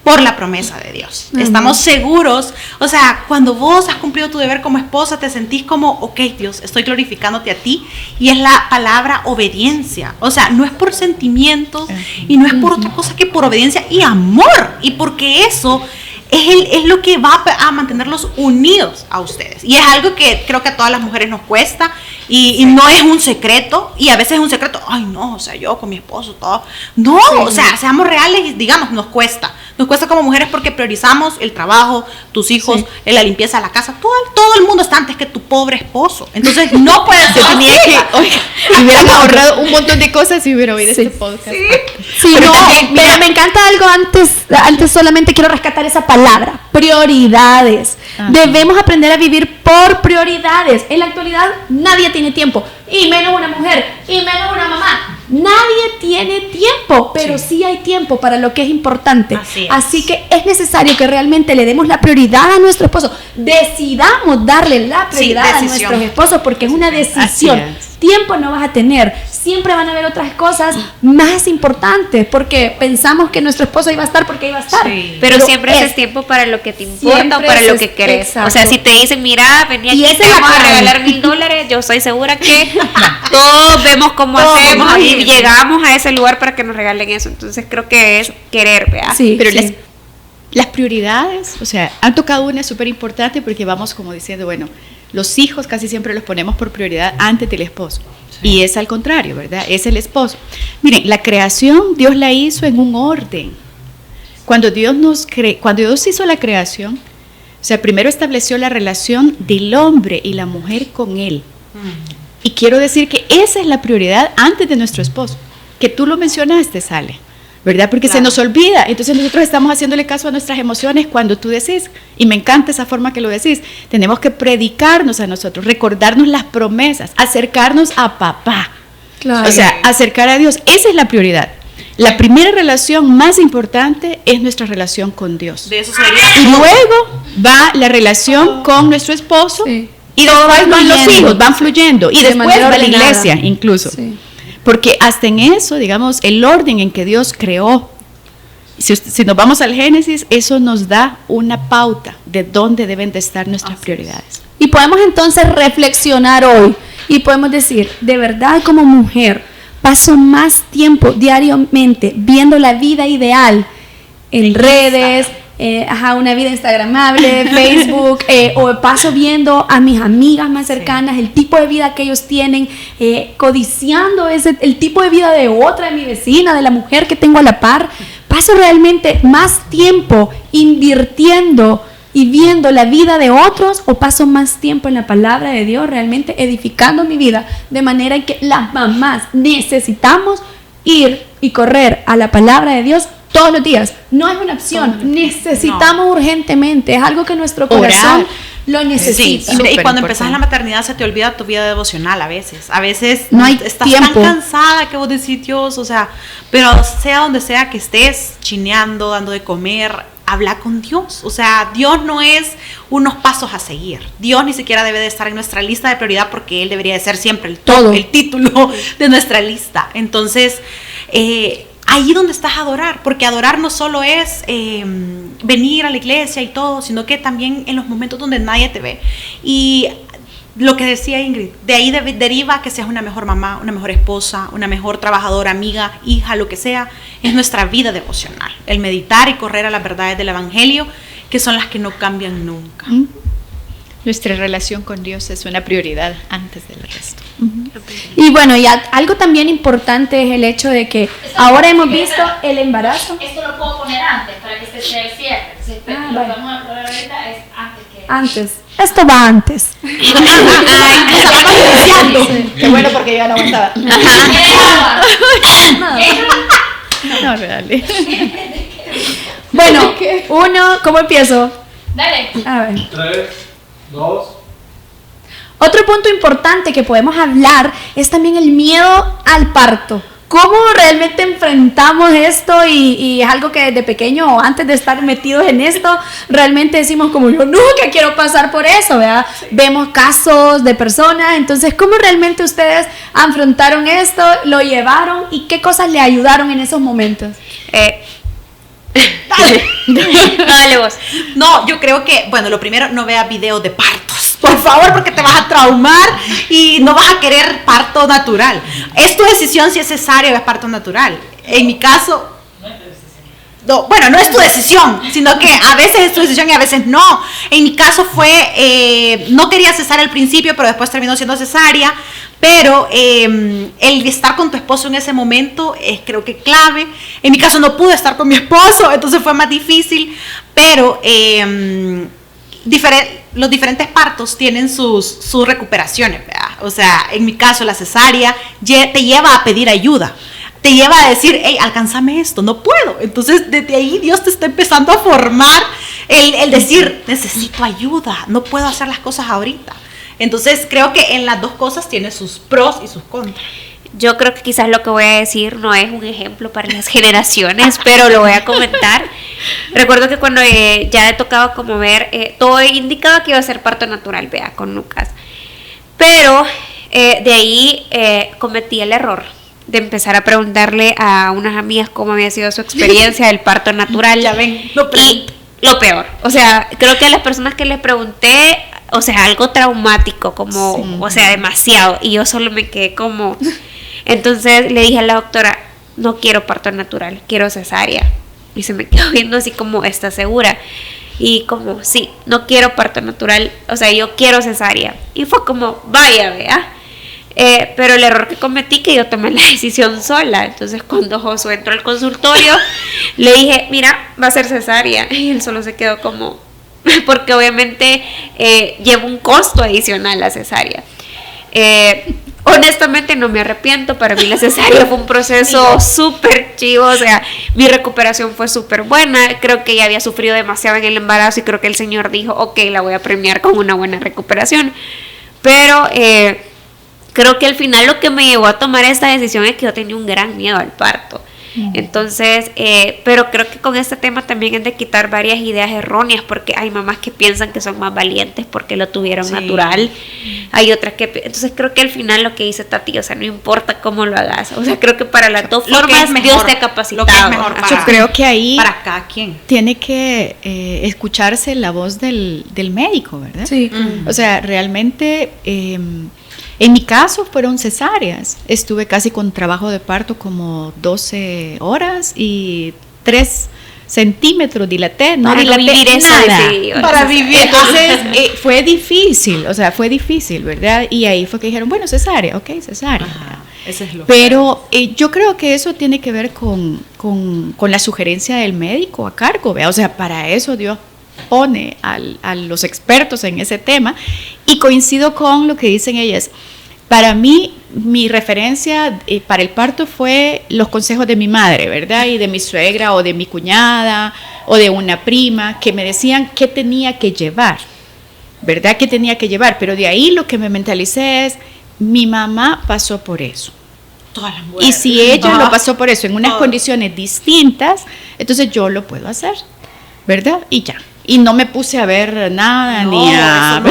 por la promesa de Dios. Estamos seguros, o sea, cuando vos has cumplido tu deber como esposa, te sentís como, ok, Dios, estoy glorificándote a ti, y es la palabra obediencia. O sea, no es por sentimientos y no es por otra cosa que por obediencia y amor, y porque eso es lo que va a mantenerlos unidos a ustedes. Y es algo que creo que a todas las mujeres nos cuesta, y no es un secreto, y a veces es un secreto, ay no, o sea, yo con mi esposo, todo. No, o sea, seamos reales y digamos, nos cuesta como mujeres porque priorizamos el trabajo, tus hijos, la limpieza de la casa, todo el mundo está antes que tu pobre esposo. Entonces no puede ser. Hubiéramos ahorrado un montón de cosas si hubiera oído este podcast. Sí, pero me encanta algo antes solamente quiero rescatar esa palabra, prioridades. Debemos aprender a vivir por prioridades. En la actualidad nadie tiene tiempo, y menos una mujer, y menos una mamá. Nadie tiene tiempo, pero sí hay tiempo para lo que es importante. Así que es necesario que realmente le demos la prioridad a nuestro esposo. Decidamos darle la prioridad a nuestros esposos, porque es una decisión. Tiempo no vas a tener, siempre van a haber otras cosas más importantes, porque pensamos que nuestro esposo iba a estar porque iba a estar. Pero siempre haces tiempo para lo que te importa o para lo que querés. Exacto. O sea, si te dicen, mira, vení aquí, te vamos a regalar $1,000, yo estoy segura que todos vemos cómo hacemos y llegamos a ese lugar para que nos regalen eso. Entonces creo que es querer, ¿verdad? Sí, pero las prioridades, o sea, han tocado una súper importante, porque vamos como diciendo, bueno, los hijos casi siempre los ponemos por prioridad antes del esposo. Y es al contrario, ¿verdad? Es el esposo. Miren, la creación Dios la hizo en un orden. Cuando Dios hizo la creación, o sea, primero estableció la relación del hombre y la mujer con él. Y quiero decir que esa es la prioridad antes de nuestro esposo. Que tú lo mencionaste, Sale, ¿verdad? Porque se nos olvida. Entonces nosotros estamos haciéndole caso a nuestras emociones cuando tú decís, y me encanta esa forma que lo decís, tenemos que predicarnos a nosotros, recordarnos las promesas, acercarnos a papá. Claro. O sea, acercar a Dios. Esa es la prioridad. La primera relación más importante es nuestra relación con Dios. De eso sería. Y luego va la relación con nuestro esposo, y después van los hijos, van fluyendo, y después va la iglesia incluso. Porque hasta en eso, digamos, el orden en que Dios creó, si nos vamos al Génesis, eso nos da una pauta de dónde deben de estar nuestras prioridades. Y podemos entonces reflexionar hoy y podemos decir, de verdad como mujer, paso más tiempo diariamente viendo la vida ideal en redes, una vida instagramable, Facebook, o paso viendo a mis amigas más cercanas, el tipo de vida que ellos tienen, codiciando el tipo de vida de otra, de mi vecina, de la mujer que tengo a la par. Paso realmente más tiempo invirtiendo y viendo la vida de otros, o paso más tiempo en la palabra de Dios, realmente edificando mi vida, de manera que las mamás necesitamos ir y correr a la palabra de Dios todos los días. No es una opción, necesitamos urgentemente, es algo que nuestro corazón lo necesita. Sí, y cuando empezás la maternidad se te olvida tu vida devocional a veces no hay estás tiempo. Tan cansada que vos decís, Dios, o sea, pero sea donde sea que estés, chineando, dando de comer, habla con Dios. O sea, Dios no es unos pasos a seguir. Dios ni siquiera debe de estar en nuestra lista de prioridad, porque Él debería de ser siempre el título de nuestra lista. Entonces, ahí donde estás a adorar, porque adorar no solo es venir a la iglesia y todo, sino que también en los momentos donde nadie te ve. Y lo que decía Ingrid, de ahí deriva que seas una mejor mamá, una mejor esposa, una mejor trabajadora, amiga, hija, lo que sea. Es nuestra vida devocional, el meditar y correr a las verdades del Evangelio, que son las que no cambian nunca. Nuestra relación con Dios es una prioridad antes del resto. Y bueno, y algo también importante es el hecho de que ahora hemos visto el embarazo. Esto lo puedo poner antes para que este sea el cierre. Lo que vamos a probar ahorita es antes que... Antes. Esto va antes. Qué bueno, porque ya no aguantaba. No, dale. Bueno, ¿cómo empiezo? Dale. A ver. 3, 2. Otro punto importante que podemos hablar es también el miedo al parto. ¿Cómo realmente enfrentamos esto? Y es algo que desde pequeño, o antes de estar metidos en esto, realmente decimos como yo nunca quiero pasar por eso, ¿verdad? Sí. Vemos casos de personas. Entonces, ¿cómo realmente ustedes afrontaron esto, lo llevaron y qué cosas le ayudaron en esos momentos? Dale vos. No, yo creo que, bueno, lo primero, no veas videos de partos, por favor, porque te vas a traumar y no vas a querer parto natural. Es tu decisión si es cesárea o es parto natural. En mi caso, no, bueno, no es tu decisión, sino que a veces es tu decisión y a veces no. En mi caso fue, no quería cesárea al principio, pero después terminó siendo cesárea. Pero el estar con tu esposo en ese momento es creo que clave. En mi caso no pude estar con mi esposo, entonces fue más difícil. Pero los diferentes partos tienen sus recuperaciones, ¿verdad? O sea, en mi caso la cesárea te lleva a pedir ayuda. Te lleva a decir, hey, alcánzame esto, no puedo. Entonces, desde ahí Dios te está empezando a formar el decir, necesito ayuda, no puedo hacer las cosas ahorita. Entonces, creo que en las dos cosas tiene sus pros y sus contras. Yo creo que quizás lo que voy a decir no es un ejemplo para las generaciones, pero lo voy a comentar. Recuerdo que cuando ya he tocado como ver, todo indicaba que iba a ser parto natural, vea, con Lucas. Pero de ahí cometí el error de empezar a preguntarle a unas amigas cómo había sido su experiencia del parto natural. Ya ven, y lo peor, o sea, creo que a las personas que les pregunté, o sea, algo traumático, como, sí, o sea, demasiado, y yo solo me quedé como, entonces le dije a la doctora, no quiero parto natural, quiero cesárea, y se me quedó viendo así como, ¿estás segura? Y como, sí, no quiero parto natural, o sea, yo quiero cesárea, y fue como, vaya, vea. Pero el error que cometí, que yo tomé la decisión sola. Entonces cuando Josué entró al consultorio, le dije, mira, va a ser cesárea. Y él solo se quedó como, porque obviamente lleva un costo adicional la cesárea. Honestamente no me arrepiento, para mí la cesárea fue un proceso súper chivo, o sea, mi recuperación fue súper buena, creo que ella había sufrido demasiado en el embarazo y creo que el Señor dijo, ok, la voy a premiar con una buena recuperación. Pero creo que al final lo que me llevó a tomar esta decisión es que yo tenía un gran miedo al parto. Entonces, pero creo que con este tema también es de quitar varias ideas erróneas, porque hay mamás que piensan que son más valientes porque lo tuvieron natural, hay otras que, entonces creo que al final lo que dice Tati, o sea, no importa cómo lo hagas, o sea, creo que para las dos formas Dios te ha capacitado. Lo que es mejor yo creo que ahí para cada quien tiene que escucharse la voz del médico, ¿verdad? Sí. O sea, realmente en mi caso fueron cesáreas. Estuve casi con trabajo de parto como 12 horas y 3 centímetros dilaté. No para dilaté vivir nada. Para vivir. Entonces fue difícil, o sea, fue difícil, ¿verdad? Y ahí fue que dijeron, bueno, cesárea, ok, cesárea. Ajá, ese es lo pero yo creo que eso tiene que ver con la sugerencia del médico a cargo, ¿verdad? O sea, para eso Dios pone a los expertos en ese tema, y coincido con lo que dicen ellas. Para mí, mi referencia para el parto fue los consejos de mi madre, ¿verdad? Y de mi suegra o de mi cuñada o de una prima que me decían qué tenía que llevar, ¿verdad? ¿Qué tenía que llevar? Pero de ahí lo que me mentalicé es, mi mamá pasó por eso. Todas las mujeres. Y si ella lo pasó por eso en unas condiciones distintas, entonces yo lo puedo hacer, ¿verdad? Y ya. Y no me puse a ver nada, ni a...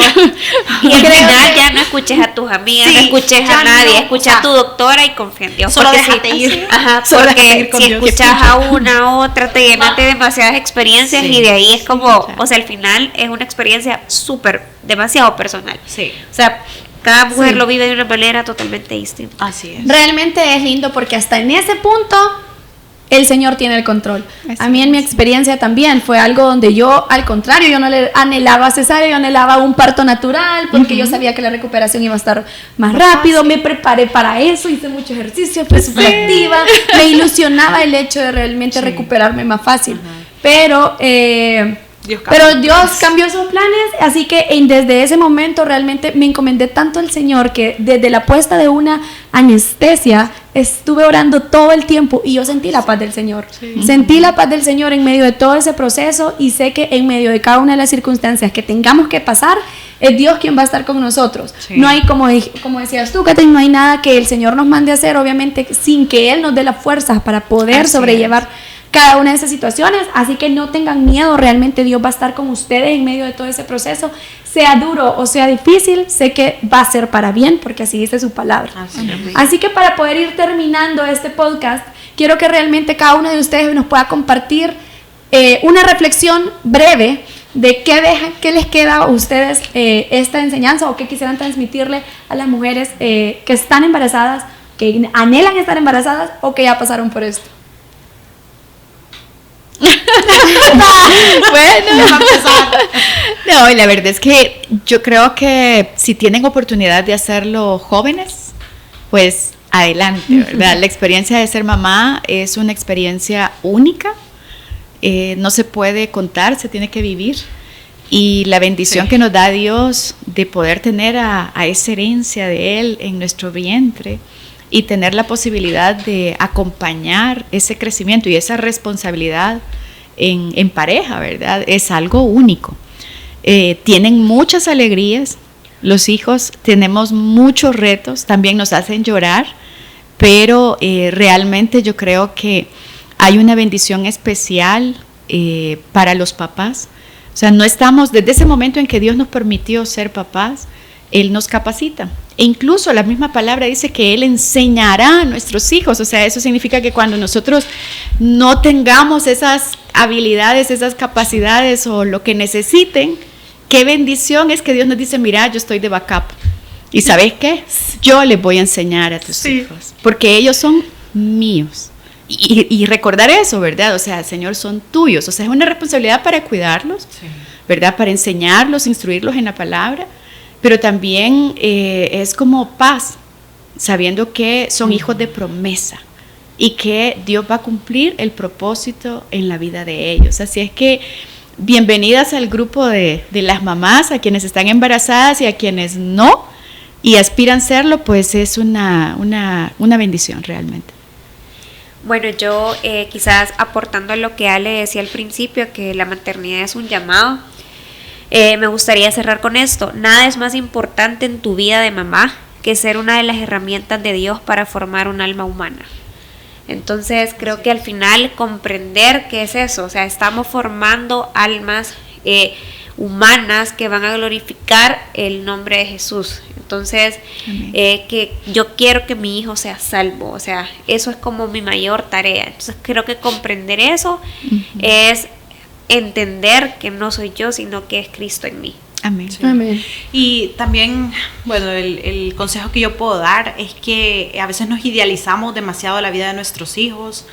Y al final ya no escuches a tus amigas, no escuches a nadie, escucha a tu doctora y confía en Dios. Solo déjate ir. Ajá, porque si escuchas a una a otra, te llenas de demasiadas experiencias y de ahí es como, o sea, al final es una experiencia súper, demasiado personal. Sí. O sea, cada mujer lo vive de una manera totalmente distinta. Así es. Realmente es lindo porque hasta en ese punto el Señor tiene el control. A mí en mi experiencia también fue algo donde yo, al contrario, yo no le anhelaba cesárea, yo anhelaba un parto natural porque yo sabía que la recuperación iba a estar más rápido, me preparé para eso, hice mucho ejercicio, fui súper activa, me ilusionaba el hecho de realmente recuperarme más fácil. Pero Dios cambió sus planes, así que desde ese momento realmente me encomendé tanto al Señor que desde la puesta de una anestesia estuve orando todo el tiempo y yo sentí la paz del Señor. Sentí la paz del Señor en medio de todo ese proceso y sé que en medio de cada una de las circunstancias que tengamos que pasar, es Dios quien va a estar con nosotros. No hay, como decías tú, Catherine, no hay nada que el Señor nos mande a hacer, obviamente, sin que Él nos dé las fuerzas para poder sobrellevar cada una de esas situaciones, así que no tengan miedo, realmente Dios va a estar con ustedes en medio de todo ese proceso, sea duro o sea difícil, sé que va a ser para bien, porque así dice su palabra. Así que para poder ir terminando este podcast, quiero que realmente cada uno de ustedes nos pueda compartir una reflexión breve de qué les queda a ustedes esta enseñanza o qué quisieran transmitirle a las mujeres que están embarazadas, que anhelan estar embarazadas o que ya pasaron por esto. Bueno, no, y la verdad es que yo creo que si tienen oportunidad de hacerlo jóvenes, pues adelante, ¿verdad? La experiencia de ser mamá es una experiencia única, no se puede contar, se tiene que vivir. Y la bendición que nos da Dios de poder tener a esa herencia de Él en nuestro vientre y tener la posibilidad de acompañar ese crecimiento y esa responsabilidad en pareja, ¿verdad? Es algo único. Tienen muchas alegrías, los hijos, tenemos muchos retos, también nos hacen llorar, pero realmente yo creo que hay una bendición especial para los papás. O sea, no estamos, desde ese momento en que Dios nos permitió ser papás, Él nos capacita. E incluso la misma palabra dice que Él enseñará a nuestros hijos. O sea, eso significa que cuando nosotros no tengamos esas habilidades, esas capacidades o lo que necesiten, qué bendición es que Dios nos dice, mira, yo estoy de backup. ¿Y sabes qué? Yo les voy a enseñar a tus hijos, porque ellos son míos. Y recordar eso, ¿verdad? O sea, Señor, son tuyos. O sea, es una responsabilidad para cuidarlos, ¿verdad? Para enseñarlos, instruirlos en la palabra, pero también es como paz, sabiendo que son hijos de promesa y que Dios va a cumplir el propósito en la vida de ellos. Así es que bienvenidas al grupo de las mamás, a quienes están embarazadas y a quienes no, y aspiran serlo, pues es una bendición realmente. Bueno, yo quizás aportando a lo que Ale decía al principio, que la maternidad es un llamado, me gustaría cerrar con esto. Nada es más importante en tu vida de mamá que ser una de las herramientas de Dios para formar un alma humana. Entonces creo que al final comprender qué es eso, o sea, estamos formando almas humanas que van a glorificar el nombre de Jesús. Entonces, que yo quiero que mi hijo sea salvo, o sea, eso es como mi mayor tarea. Entonces creo que comprender eso es entender que no soy yo, sino que es Cristo en mí. Amén. Sí. Amén. Y también, bueno, el consejo que yo puedo dar es que a veces nos idealizamos demasiado la vida de nuestros hijos,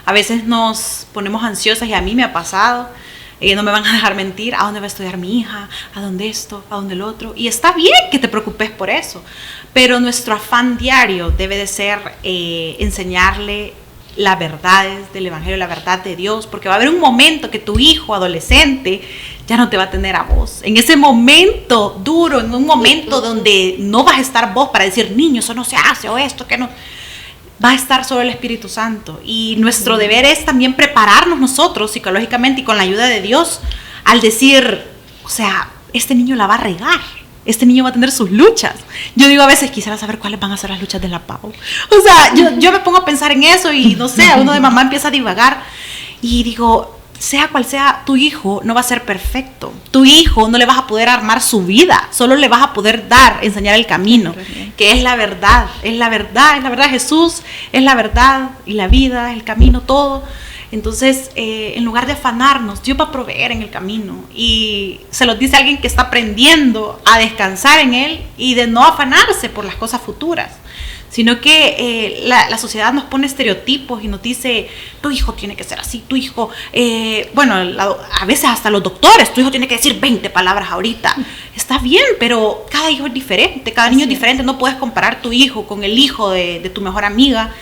a veces nos ponemos ansiosas, y a mí me ha pasado. No me van a dejar mentir, ¿a dónde va a estudiar mi hija? ¿A dónde esto? ¿A dónde el otro? Y está bien que te preocupes por eso, pero nuestro afán diario debe de ser enseñarle las verdades del Evangelio, la verdad de Dios, porque va a haber un momento que tu hijo adolescente ya no te va a tener a vos. En ese momento duro, en un momento donde no vas a estar vos para decir, niño, eso no se hace, o esto, que no... Va a estar solo el Espíritu Santo, y nuestro deber es también prepararnos nosotros psicológicamente y con la ayuda de Dios al decir, o sea, este niño la va a regar, este niño va a tener sus luchas. Yo digo a veces, quisiera saber cuáles van a ser las luchas de la Pau. O sea, yo me pongo a pensar en eso y no sé, uno de mamá empieza a divagar y digo, sea cual sea tu hijo, no va a ser perfecto. Tu hijo no le vas a poder armar su vida, solo le vas a poder enseñar el camino, que es la verdad, es la verdad de Jesús, es la verdad y la vida, el camino, todo. Entonces, en lugar de afanarnos, Dios va a proveer en el camino, y se los dice alguien que está aprendiendo a descansar en Él y de no afanarse por las cosas futuras, sino que la sociedad nos pone estereotipos y nos dice, tu hijo tiene que ser así, tu hijo, a veces hasta los doctores, tu hijo tiene que decir 20 palabras ahorita. Está bien, pero cada hijo es diferente, cada niño es diferente, no puedes comparar tu hijo con el hijo de tu mejor amiga.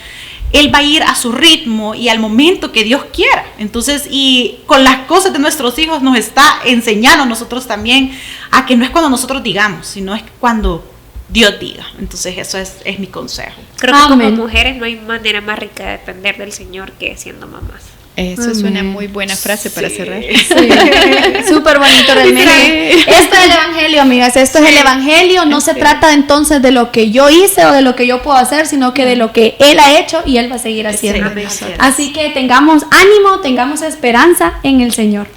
Él va a ir a su ritmo y al momento que Dios quiera. Entonces, y con las cosas de nuestros hijos nos está enseñando a nosotros también a que no es cuando nosotros digamos, sino es cuando Dios diga. Entonces eso es mi consejo. Creo que como mujeres no hay manera más rica de depender del Señor que siendo mamás. Eso es una muy buena frase para cerrar. Sí. Súper bonito realmente. Sí. Esto es el Evangelio, amigas. Esto es el Evangelio. No se trata entonces de lo que yo hice o de lo que yo puedo hacer, sino que de lo que Él ha hecho y Él va a seguir haciendo. Así que tengamos ánimo, tengamos esperanza en el Señor.